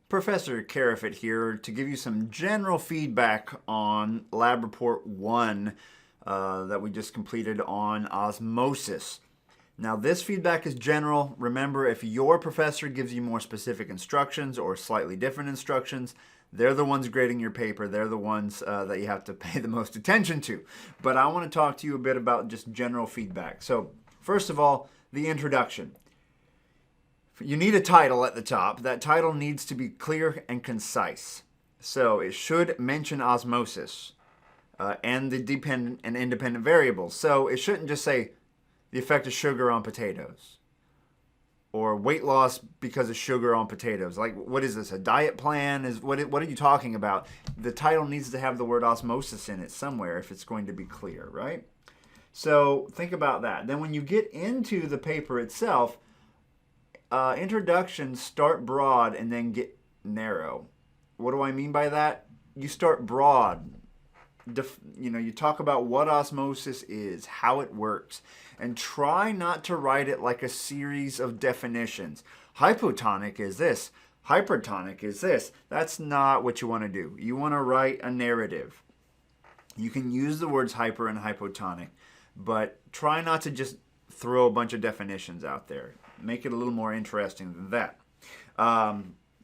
Professor Carafit here to give you some general feedback on Lab Report 1 that we just completed on osmosis. Now this feedback is general. Remember, if your professor gives you more specific instructions or slightly different instructions, they're the ones grading your paper. They're the ones that you have to pay the most attention to. But I want to talk to you a bit about just general feedback. So first of all, the introduction. You need a title at the top. That title needs to be clear and concise. So it should mention osmosis and the dependent and independent variables. So it shouldn't just say the effect of sugar on potatoes or weight loss because of sugar on potatoes. Like, what is this, a diet plan? What are you talking about? The title needs to have the word osmosis in it somewhere if it's going to be clear, right? So think about that. Then when you get into the paper itself, introductions start broad and then get narrow. What do I mean by that? You start broad. You talk about what osmosis is, how it works, and try not to write it like a series of definitions. Hypotonic is this. Hypertonic is this. That's not what you want to do. You want to write a narrative. You can use the words hyper and hypotonic, but try not to just throw a bunch of definitions out there. Make it a little more interesting than that.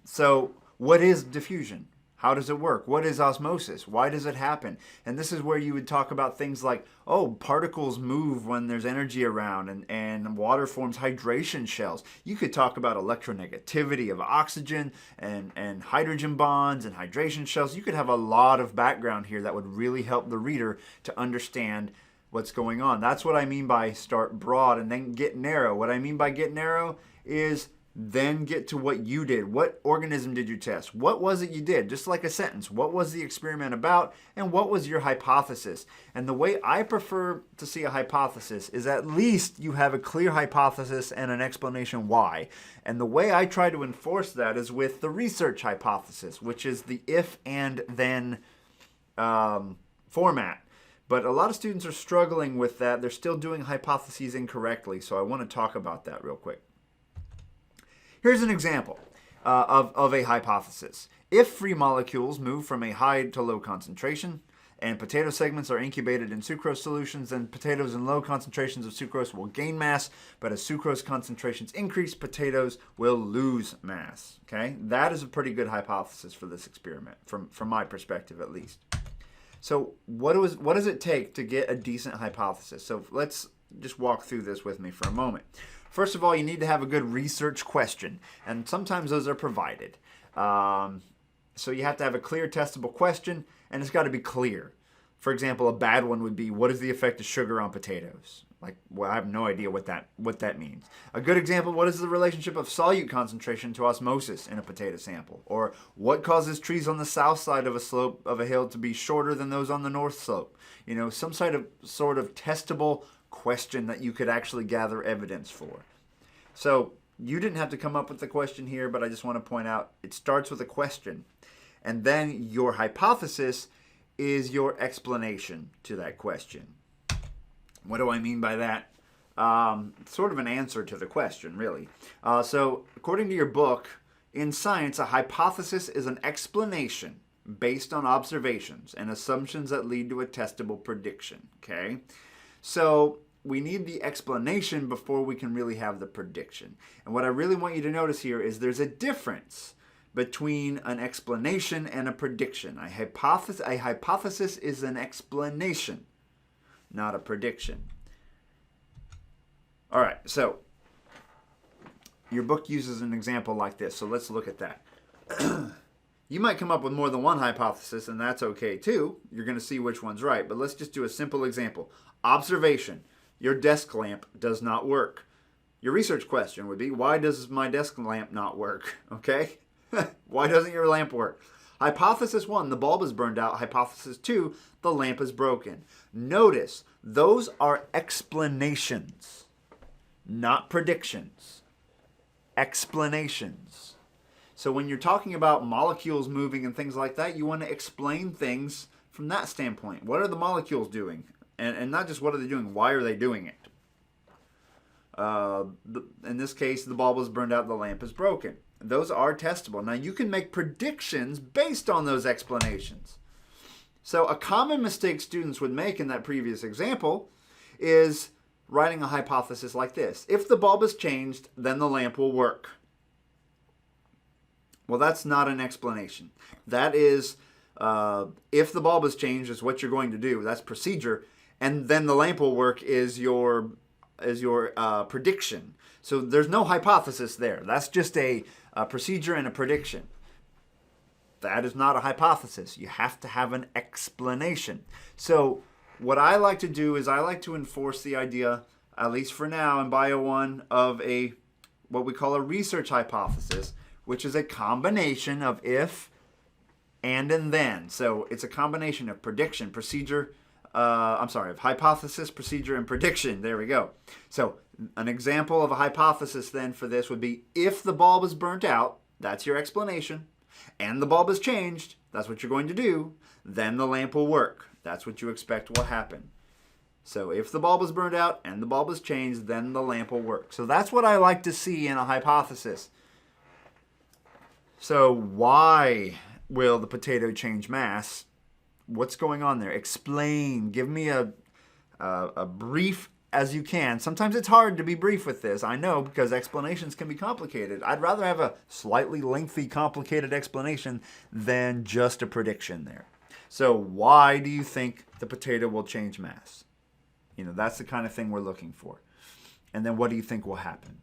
So what is diffusion? How does it work? What is osmosis? Why does it happen? And this is where you would talk about things like, oh, particles move when there's energy around and water forms hydration shells. You could talk about electronegativity of oxygen and hydrogen bonds and hydration shells. You could have a lot of background here that would really help the reader to understand what's going on. That's what I mean by start broad and then get narrow. What I mean by get narrow is then get to what you did. What organism did you test? What was it you did? Just like a sentence. What was the experiment about? And what was your hypothesis? And the way I prefer to see a hypothesis is at least you have a clear hypothesis and an explanation why. And the way I try to enforce that is with the research hypothesis, which is the if and then format. But a lot of students are struggling with that. They're still doing hypotheses incorrectly, so I want to talk about that real quick. Here's an example of a hypothesis. If free molecules move from a high to low concentration and potato segments are incubated in sucrose solutions, then potatoes in low concentrations of sucrose will gain mass, but as sucrose concentrations increase, potatoes will lose mass. Okay, that is a pretty good hypothesis for this experiment, from my perspective at least. So what does it take to get a decent hypothesis? So let's just walk through this with me for a moment. First of all, you need to have a good research question, and sometimes those are provided. So you have to have a clear, testable question, and it's got to be clear. For example, a bad one would be, what is the effect of sugar on potatoes? Like, well, I have no idea what that means. A good example, what is the relationship of solute concentration to osmosis in a potato sample? Or what causes trees on the south side of a slope of a hill to be shorter than those on the north slope? You know, some sort of testable question that you could actually gather evidence for. So you didn't have to come up with the question here, but I just want to point out it starts with a question, and then your hypothesis is your explanation to that question. What do I mean by that? Sort of an answer to the question, really. So according to your book, in science, a hypothesis is an explanation based on observations and assumptions that lead to a testable prediction. Okay? So we need the explanation before we can really have the prediction. And what I really want you to notice here is there's a difference between an explanation and a prediction. A hypothesis is an explanation, not a prediction. All right, so your book uses an example like this, so let's look at that. You might come up with more than one hypothesis, and that's okay too. You're going to see which one's right, but let's just do a simple example. Observation. Your desk lamp does not work. Your research question would be, why does my desk lamp not work? Okay? Why doesn't your lamp work? Hypothesis 1, the bulb is burned out. Hypothesis 2, the lamp is broken. Notice, those are explanations, not predictions. Explanations. So when you're talking about molecules moving and things like that, you want to explain things from that standpoint. What are the molecules doing? And not just what are they doing, why are they doing it? In this case, the bulb was burned out, the lamp is broken. those are testable. Now, you can make predictions based on those explanations. So a common mistake students would make in that previous example is writing a hypothesis like this. If the bulb is changed, then the lamp will work. Well, that's not an explanation. That is, if the bulb is changed is what you're going to do. That's procedure. And then the lamp will work is your prediction. So there's no hypothesis there. That's just a procedure and a prediction. That is not a hypothesis. You have to have an explanation. So what I like to do is I like to enforce the idea, at least for now in Bio 1, of what we call a research hypothesis, which is a combination of if, and then. So it's a combination of prediction, procedure, of hypothesis, procedure, and prediction. There we go. So an example of a hypothesis then for this would be if the bulb is burnt out, that's your explanation, and the bulb is changed, that's what you're going to do, then the lamp will work. That's what you expect will happen. So if the bulb is burned out and the bulb is changed, then the lamp will work. So that's what I like to see in a hypothesis. So why will the potato change mass? What's going on there? Explain. Give me a brief as you can. Sometimes it's hard to be brief with this, I know, because explanations can be complicated. I'd rather have a slightly lengthy, complicated explanation than just a prediction there. So why do you think the potato will change mass? That's the kind of thing we're looking for. And then what do you think will happen?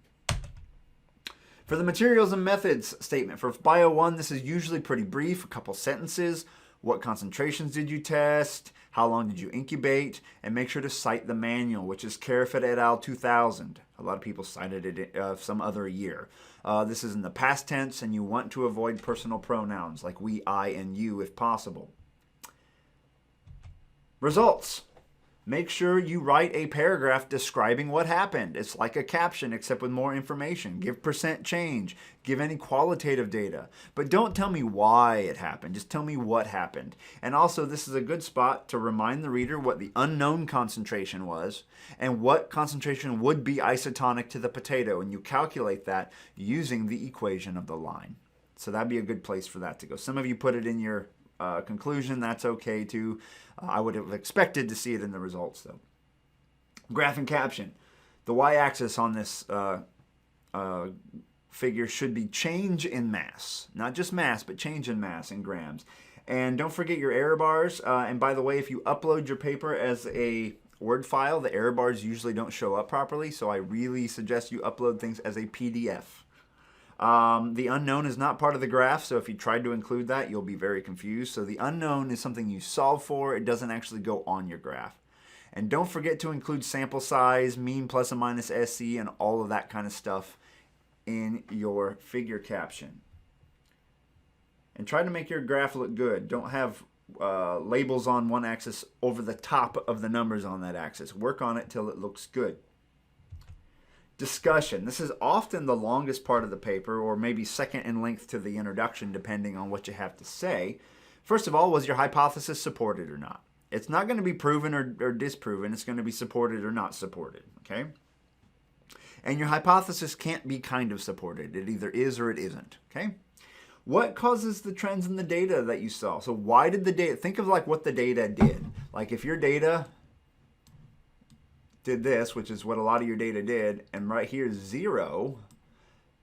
For the materials and methods statement, for Bio 1, this is usually pretty brief, a couple sentences. What concentrations did you test? How long did you incubate? And make sure to cite the manual, which is Carafit et al. 2000. A lot of people cited it some other year. This is in the past tense, and you want to avoid personal pronouns like we, I, and you if possible. Results. Make sure you write a paragraph describing what happened. It's like a caption except with more information. Give percent change. Give any qualitative data. But don't tell me why it happened. Just tell me what happened. And also, this is a good spot to remind the reader what the unknown concentration was and what concentration would be isotonic to the potato. And you calculate that using the equation of the line. So that'd be a good place for that to go. Some of you put it in your conclusion. That's okay too. I would have expected to see it in the results though. Graph and caption. The y-axis on this figure should be change in mass. Not just mass, but change in mass in grams. And don't forget your error bars. And by the way, if you upload your paper as a Word file, the error bars usually don't show up properly. So I really suggest you upload things as a PDF. The unknown is not part of the graph, so if you tried to include that, you'll be very confused. So the unknown is something you solve for. It doesn't actually go on your graph. And don't forget to include sample size, mean plus and minus SC, and all of that kind of stuff in your figure caption. And try to make your graph look good. Don't have labels on one axis over the top of the numbers on that axis. Work on it till it looks good. Discussion. This is often the longest part of the paper, or maybe second in length to the introduction, depending on what you have to say. First of all, was your hypothesis supported or not? It's not going to be proven or disproven. It's going to be supported or not supported, okay? And your hypothesis can't be kind of supported. It either is or it isn't, okay? What causes the trends in the data that you saw? So why did the data, think of like what the data did. Like if your data did this, which is what a lot of your data did, and right here is 0.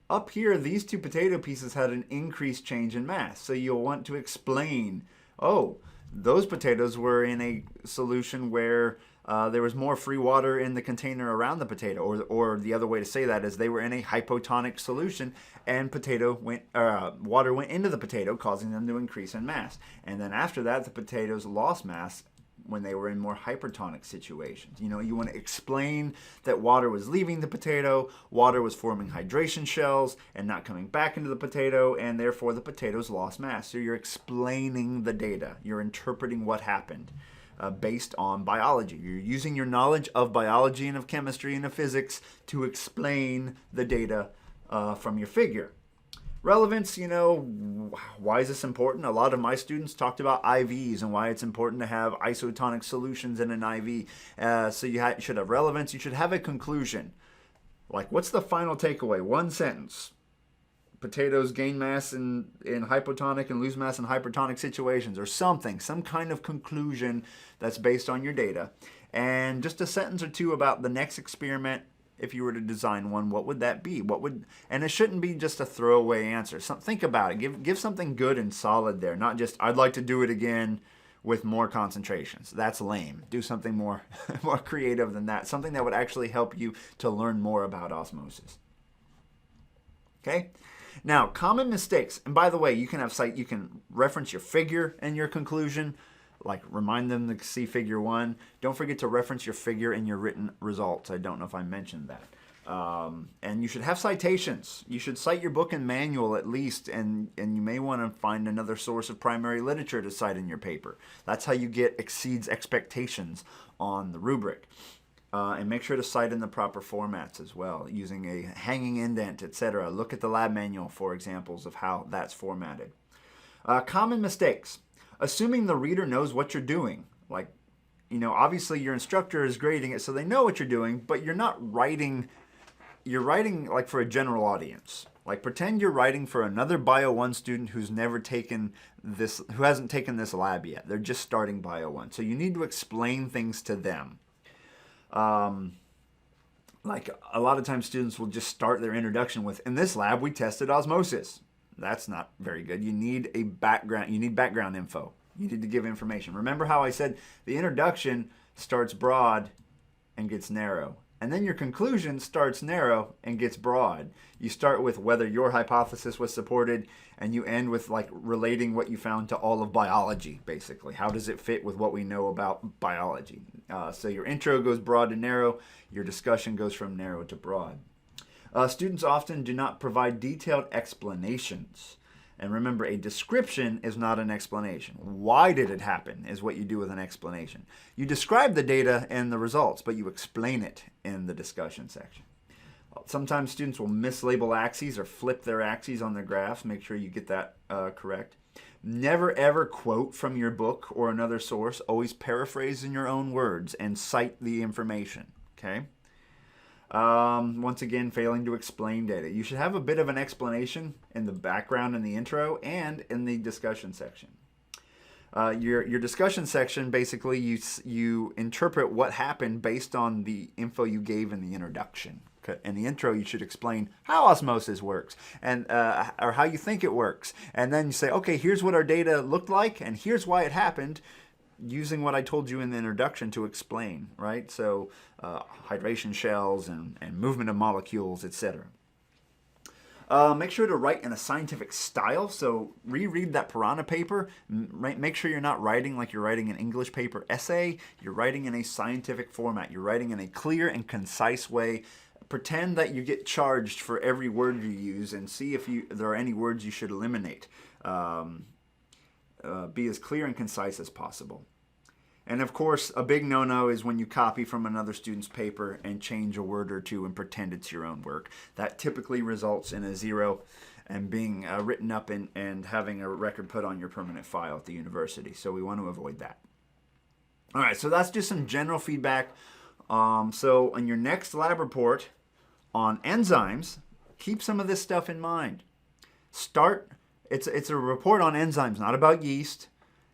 Up here, these two potato pieces had an increased change in mass. So you'll want to explain, oh, those potatoes were in a solution where there was more free water in the container around the potato, or the other way to say that is they were in a hypotonic solution, and water went into the potato, causing them to increase in mass. And then after that, the potatoes lost mass when they were in more hypertonic situations. You want to explain that water was leaving the potato, water was forming hydration shells and not coming back into the potato, and therefore the potatoes lost mass. So you're explaining the data. You're interpreting what happened based on biology. You're using your knowledge of biology and of chemistry and of physics to explain the data from your figure. Relevance, why is this important? A lot of my students talked about IVs and why it's important to have isotonic solutions in an IV. So you should have relevance. You should have a conclusion. Like, what's the final takeaway? One sentence. potatoes gain mass in hypotonic and lose mass in hypertonic situations, or something, some kind of conclusion that's based on your data. And just a sentence or two about the next experiment. If you were to design one, what would that be? And it shouldn't be just a throwaway answer. Think about it. Give something good and solid there, not just I'd like to do it again with more concentrations. That's lame. Do something more more creative than that. Something that would actually help you to learn more about osmosis. Okay? Now, common mistakes. And by the way, you can reference your figure in your conclusion. Like remind them to see figure 1. Don't forget to reference your figure in your written results. I don't know if I mentioned that. And you should have citations. You should cite your book and manual at least, and you may want to find another source of primary literature to cite in your paper. That's how you get exceeds expectations on the rubric. And make sure to cite in the proper formats as well, using a hanging indent, etc. Look at the lab manual for examples of how that's formatted. Common mistakes. Assuming the reader knows what you're doing. Like, obviously your instructor is grading it so they know what you're doing, but you're not writing, you're writing like for a general audience. Like pretend you're writing for another Bio 1 student who hasn't taken this lab yet. They're just starting Bio 1. So you need to explain things to them. Like a lot of times students will just start their introduction with, in this lab we tested osmosis. That's not very good. You need a background. You need background info. You need to give information. Remember how I said the introduction starts broad and gets narrow. And then your conclusion starts narrow and gets broad. You start with whether your hypothesis was supported, and you end with like relating what you found to all of biology, basically. How does it fit with what we know about biology? So your intro goes broad to narrow. Your discussion goes from narrow to broad. Students often do not provide detailed explanations. And remember, a description is not an explanation. Why did it happen is what you do with an explanation. You describe the data and the results, but you explain it in the discussion section. Sometimes students will mislabel axes or flip their axes on their graphs. Make sure you get that correct. Never ever quote from your book or another source. Always paraphrase in your own words and cite the information. Okay? Once again, failing to explain data. You should have a bit of an explanation in the background in the intro and in the discussion section. Your discussion section, basically, you interpret what happened based on the info you gave in the introduction. In the intro, you should explain how osmosis works and or how you think it works. And then you say, okay, here's what our data looked like, and here's why it happened, using what I told you in the introduction to explain, right? So hydration shells and movement of molecules, etc. Make sure to write in a scientific style. So reread that Piranha paper. Make sure you're not writing like you're writing an English paper essay. You're writing in a scientific format. You're writing in a clear and concise way. Pretend that you get charged for every word you use and see if there are any words you should eliminate. Be as clear and concise as possible. And of course, a big no-no is when you copy from another student's paper and change a word or two and pretend it's your own work. That typically results in a 0 and being written up and having a record put on your permanent file at the university. So we want to avoid that. All right, so that's just some general feedback. So on your next lab report on enzymes, keep some of this stuff in mind. It's a report on enzymes, not about yeast.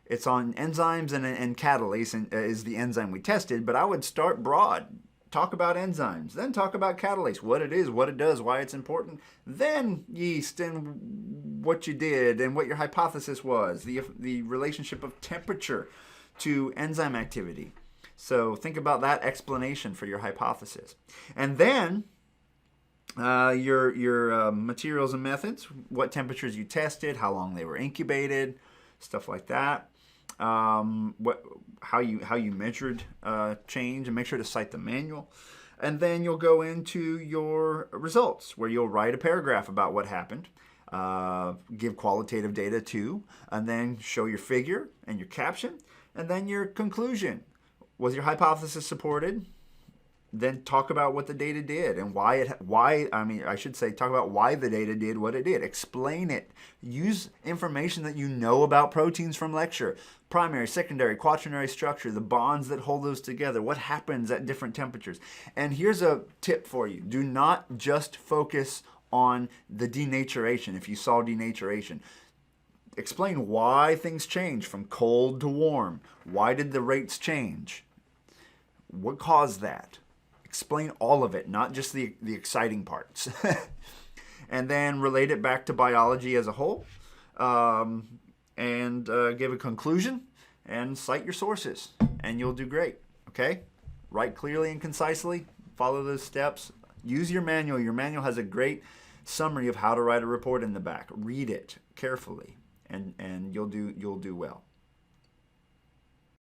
It's on enzymes and catalase is the enzyme we tested, but I would start broad. Talk about enzymes, then talk about catalase, what it is, what it does, why it's important, then yeast and what you did and what your hypothesis was, the relationship of temperature to enzyme activity. So think about that explanation for your hypothesis. And then your materials and methods, what temperatures you tested, how long they were incubated, stuff like that. How you measured change, and make sure to cite the manual. And then you'll go into your results, where you'll write a paragraph about what happened, give qualitative data too, and then show your figure and your caption, and then your conclusion. Was your hypothesis supported? Then talk about what the data did and talk about why the data did what it did. Explain it. Use information that you know about proteins from lecture. Primary, secondary, quaternary structure, the bonds that hold those together, what happens at different temperatures. And here's a tip for you. Do not just focus on the denaturation, if you saw denaturation. Explain why things change from cold to warm. Why did the rates change? What caused that? Explain all of it, not just the exciting parts. And then relate it back to biology as a whole, and give a conclusion and cite your sources, and you'll do great. Okay? Write clearly and concisely. Follow those steps. Use your manual. Your manual has a great summary of how to write a report in the back. Read it carefully, and you'll do well.